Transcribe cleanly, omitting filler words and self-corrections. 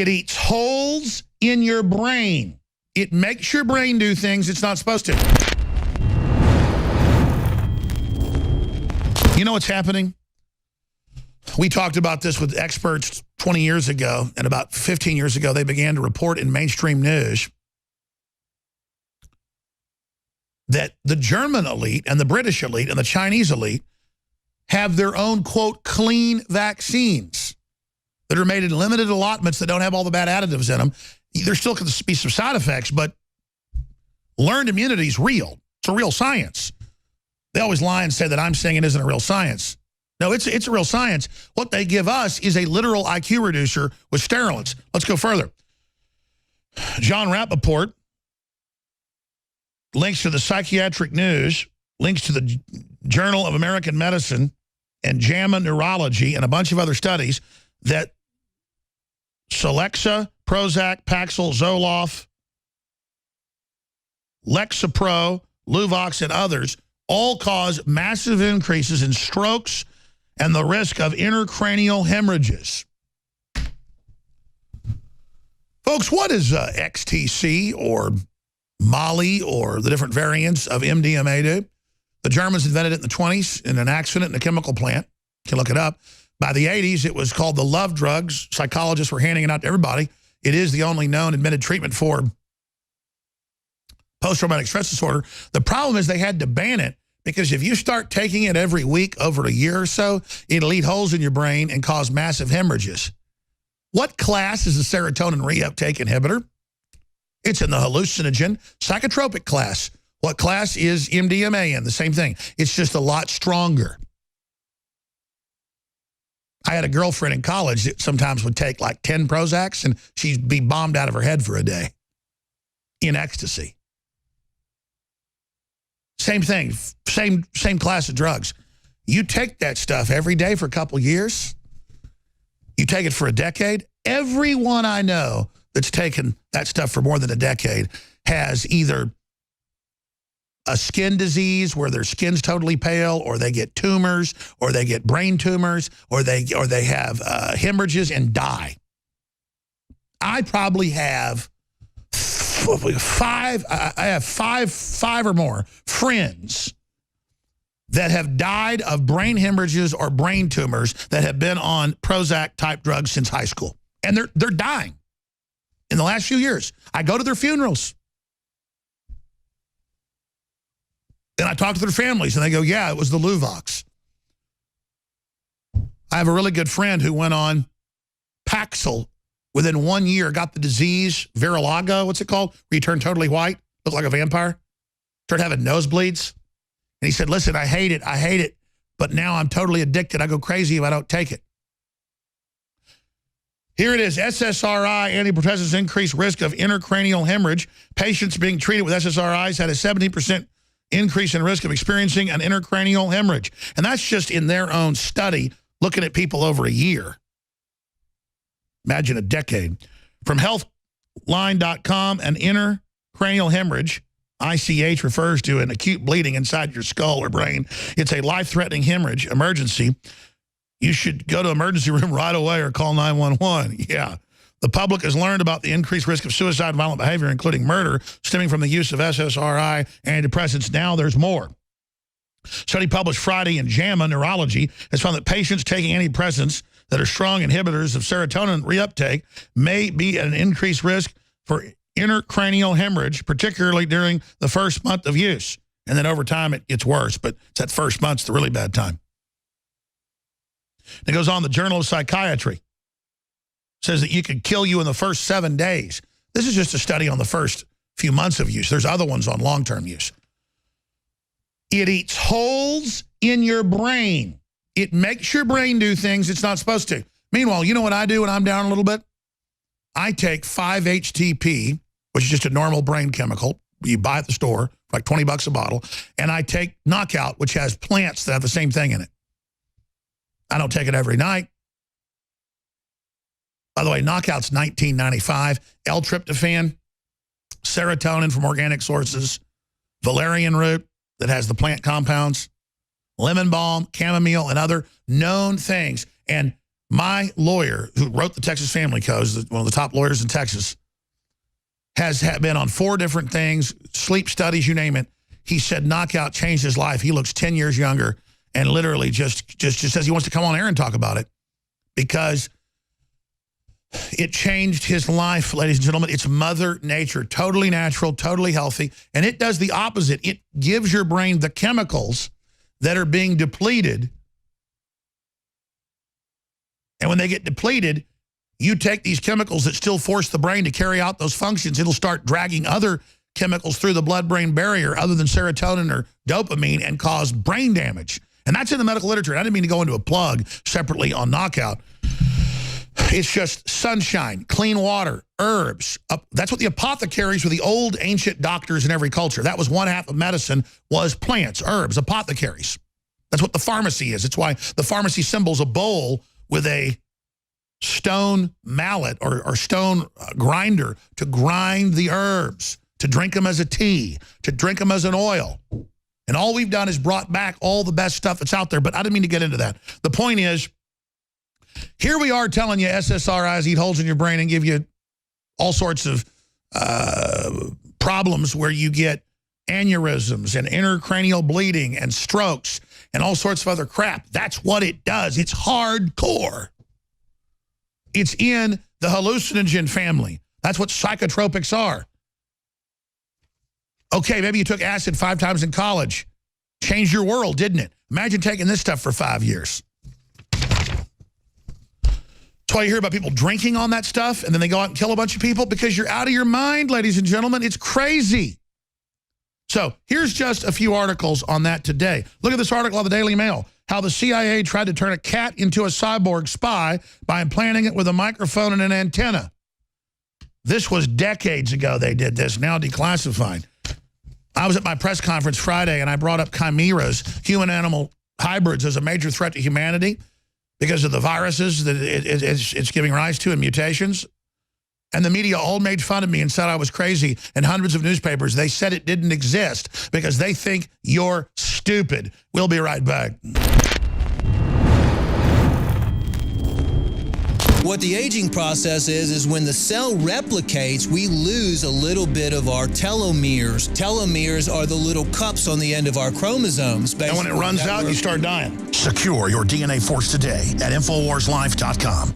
It eats holes in your brain. It makes your brain do things it's not supposed to. You know what's happening? We talked about this with experts 20 years ago, and about 15 years ago, they began to report in mainstream news that the German elite and the British elite and the Chinese elite have their own, quote, clean vaccines that are made in limited allotments that don't have all the bad additives in them. There still can be some side effects, but learned immunity is real. It's a real science. They always lie and say that I'm saying it isn't a real science. No, it's a real science. What they give us is a literal IQ reducer with steroids. Let's go further. John Rappaport links to the Psychiatric News, links to the Journal of American Medicine and JAMA Neurology and a bunch of other studies that Celexa, Prozac, Paxil, Zoloft, Lexapro, Luvox, and others all cause massive increases in strokes and the risk of intracranial hemorrhages. Folks, what does XTC or Molly or the different variants of MDMA do? The Germans invented it in the 20s in an accident in a chemical plant. You can look it up. By the 80s, it was called the love drugs. Psychologists were handing it out to everybody. It is the only known admitted treatment for post-traumatic stress disorder. The problem is they had to ban it because if you start taking it every week over a year or so, it'll eat holes in your brain and cause massive hemorrhages. What class is the serotonin reuptake inhibitor? It's in the hallucinogen psychotropic class. What class is MDMA in? The same thing. It's just a lot stronger. I had a girlfriend in college that sometimes would take like 10 Prozacs and she'd be bombed out of her head for a day in ecstasy. Same thing, same class of drugs. You take that stuff every day for a couple years, you take it for a decade. Everyone I know that's taken that stuff for more than a decade has either a skin disease where their skin's totally pale, or they get tumors, or they get brain tumors, or they have hemorrhages and die. I probably have five or more friends that have died of brain hemorrhages or brain tumors that have been on Prozac type drugs since high school. And they're dying in the last few years. I go to their funerals. And I talk to their families, and they go, yeah, it was the Luvox. I have a really good friend who went on Paxil within 1 year, got the disease, Virilago, what's it called? Where you turn totally white, look like a vampire, start having nosebleeds. And he said, listen, I hate it, but now I'm totally addicted. I go crazy if I don't take it. Here it is, SSRI antidepressants increase risk of intracranial hemorrhage. Patients being treated with SSRIs had a 70% increase in risk of experiencing an intracranial hemorrhage. And that's just in their own study, looking at people over a year. Imagine a decade. From healthline.com, an intracranial hemorrhage, ICH, refers to an acute bleeding inside your skull or brain. It's a life-threatening hemorrhage emergency. You should go to emergency room right away or call 911. Yeah. The public has learned about the increased risk of suicide and violent behavior, including murder, stemming from the use of SSRI antidepressants. Now there's more. Study published Friday in JAMA Neurology has found that patients taking antidepressants that are strong inhibitors of serotonin reuptake may be at an increased risk for intracranial hemorrhage, particularly during the first month of use. And then over time it gets worse, but it's that first month's the really bad time. It goes on, the Journal of Psychiatry says that you could kill you in the first 7 days. This is just a study on the first few months of use. There's other ones on long-term use. It eats holes in your brain. It makes your brain do things it's not supposed to. Meanwhile, you know what I do when I'm down a little bit? I take 5-HTP, which is just a normal brain chemical you buy at the store, for like 20 bucks a bottle, and I take Knockout, which has plants that have the same thing in it. I don't take it every night. By the way, Knockout's $19.95. L-tryptophan, serotonin from organic sources, valerian root that has the plant compounds, lemon balm, chamomile, and other known things. And My lawyer, who wrote the Texas Family Code, one of the top lawyers in Texas, has been on 4 different things, sleep studies, you name it. He said knockout changed his life. He looks 10 years younger and literally just says he wants to come on air and talk about it because it changed his life, ladies and gentlemen. It's Mother Nature, totally natural, totally healthy, and it does the opposite. It gives your brain the chemicals that are being depleted. And when they get depleted, you take these chemicals that still force the brain to carry out those functions. It'll start dragging other chemicals through the blood-brain barrier other than serotonin or dopamine and cause brain damage. And that's in the medical literature. I didn't mean to go into a plug separately on knockout. It's just sunshine, clean water, herbs. That's what the apothecaries were, the old ancient doctors in every culture. That was one half of medicine, was plants, herbs, apothecaries. That's what the pharmacy is. It's why the pharmacy symbol's a bowl with a stone mallet or stone grinder to grind the herbs, to drink them as a tea, to drink them as an oil. And all we've done is brought back all the best stuff that's out there, but I didn't mean to get into that. The point is, here we are telling you SSRIs eat holes in your brain and give you all sorts of problems where you get aneurysms and intracranial bleeding and strokes and all sorts of other crap. That's what it does. It's hardcore. It's in the hallucinogen family. That's what psychotropics are. Okay, maybe you took acid 5 times in college. Changed your world, didn't it? Imagine taking this stuff for 5 years. That's why you hear about people drinking on that stuff and then they go out and kill a bunch of people because you're out of your mind, ladies and gentlemen. It's crazy. So here's just a few articles on that today. Look at this article on the Daily Mail. How the CIA tried to turn a cat into a cyborg spy by implanting it with a microphone and an antenna. This was decades ago they did this, now declassified. I was at my press conference Friday and I brought up chimeras, human-animal hybrids, as a major threat to humanity because of the viruses that it's giving rise to and mutations. And the media all made fun of me and said I was crazy. And hundreds of newspapers, they said it didn't exist because they think you're stupid. We'll be right back. What the aging process is when the cell replicates, we lose a little bit of our telomeres. Telomeres are the little cups on the end of our chromosomes. And when it runs out, you start dying. Secure your DNA force today at InfoWarsLife.com.